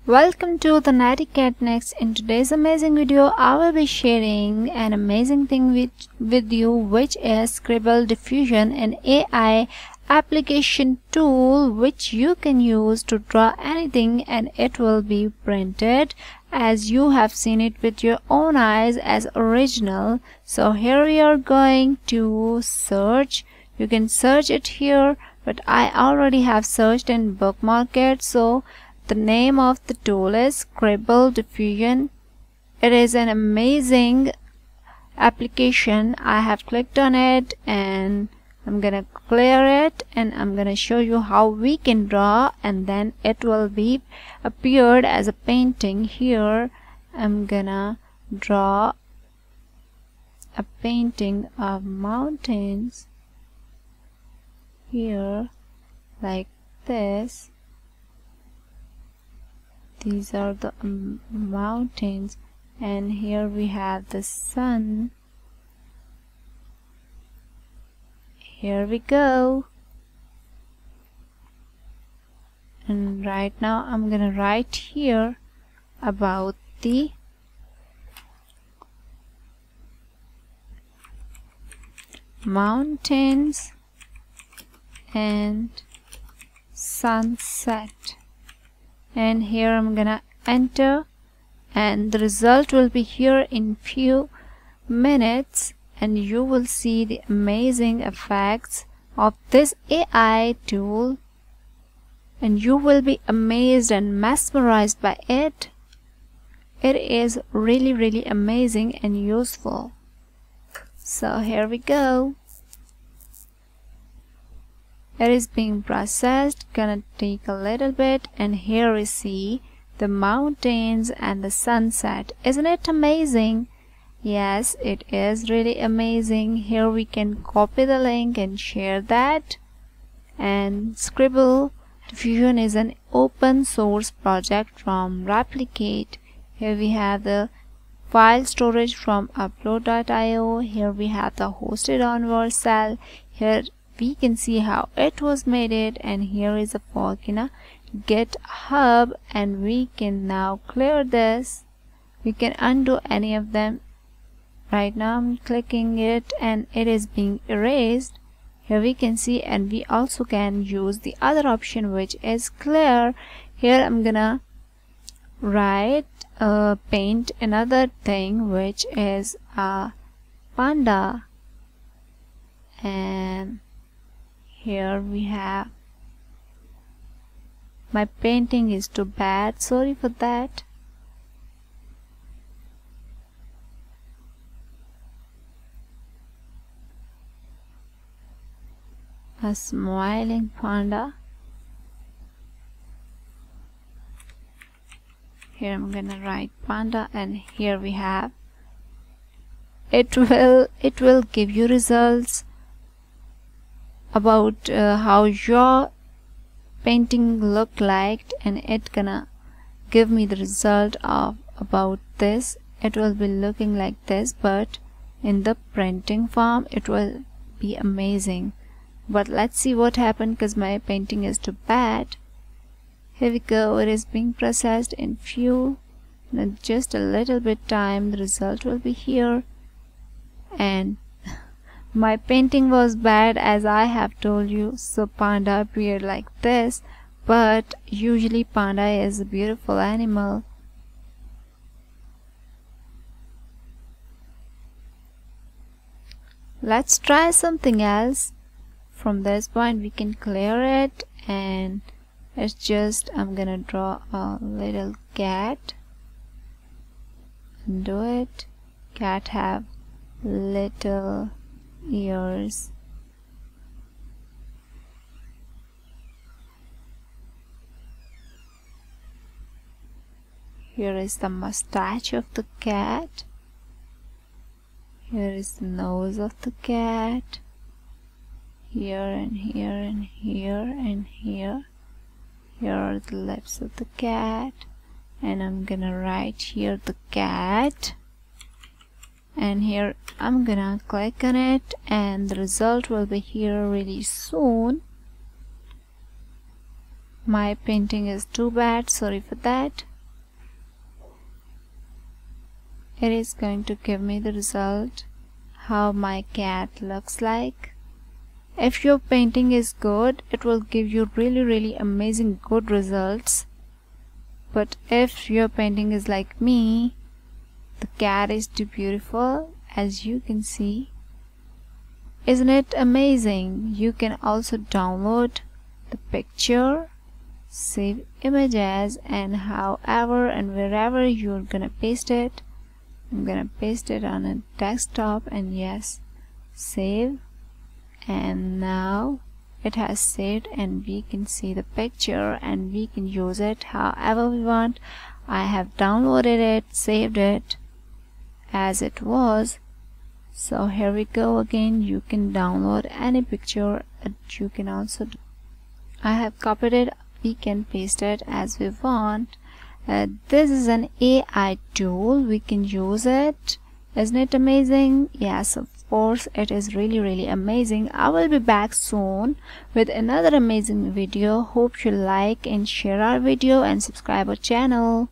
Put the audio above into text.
Welcome to the Netiquette Next. In today's amazing video, I will be sharing an amazing thing with you, which is Scribble Diffusion, an AI application tool which you can use to draw anything and it will be printed as you have seen it with your own eyes as original. So here we are going to search. You can search it here, but I already have searched and bookmarked it. So the name of the tool is Scribble Diffusion. It is an amazing application. I have clicked on it and I'm gonna clear it and I'm gonna show you how we can draw, and then it will be appeared as a painting. Here I'm gonna draw a painting of mountains here like this. These are the mountains, and here we have the sun. Here we go. And right now I'm gonna write here about the mountains and sunset. And here I'm gonna enter, and the result will be here in few minutes, and you will see the amazing effects of this AI tool, and you will be amazed and mesmerized by it. It is really amazing and useful. So here we go. It is being processed, gonna take a little bit, and here we see the mountains and the sunset. Isn't it amazing? Yes, it is really amazing. Here we can copy the link and share that. And Scribble Diffusion is an open source project from Replicate. Here we have the file storage from upload.io. Here we have the hosted on Vercel. Here we can see how it was made it, and here is a fork in a GitHub, and we can now clear this. We can undo any of them. Right now I'm clicking it and it is being erased. Here we can see, and we also can use the other option which is clear. Here I'm gonna write paint another thing which is a panda, and here we have, my painting is too bad, sorry for that. A smiling panda. Here I'm gonna write panda, and here we have, it will give you results about how your painting look like, and it gonna give me the result of about this. It will be looking like this, but in the printing form it will be amazing. But let's see what happened, because my painting is too bad. Here we go. It is being processed in just a little bit time. The result will be here, and my painting was bad as I have told you. So panda appeared like this, but usually panda is a beautiful animal. Let's try something else. From this point we can clear it, and it's just, I'm gonna draw a little cat. Undo it. Cat have little ears. Here is the mustache of the cat. Here is the nose of the cat. Here and here and here and here. Here are the lips of the cat, and I'm gonna write here the cat, and here I'm gonna click on it, and the result will be here really soon. My painting is too bad, sorry for that. it is going to give me the result how my cat looks like. If your painting is good, it will give you really amazing good results. But if your painting is like me, the cat is too beautiful, as you can see. Isn't it amazing? You can also download the picture, save images, and however and wherever you're gonna paste it. I'm gonna paste it on a desktop, and yes, save. And now it has saved, and we can see the picture and we can use it however we want. I have downloaded it, saved it as it was. So here we go again. You can download any picture. You can also I have copied it. We can paste it as we want. This is an AI tool. We can use it. Isn't it amazing? Yes, of course, it is really amazing. I will be back soon with another amazing video. Hope you like and share our video and subscribe our channel.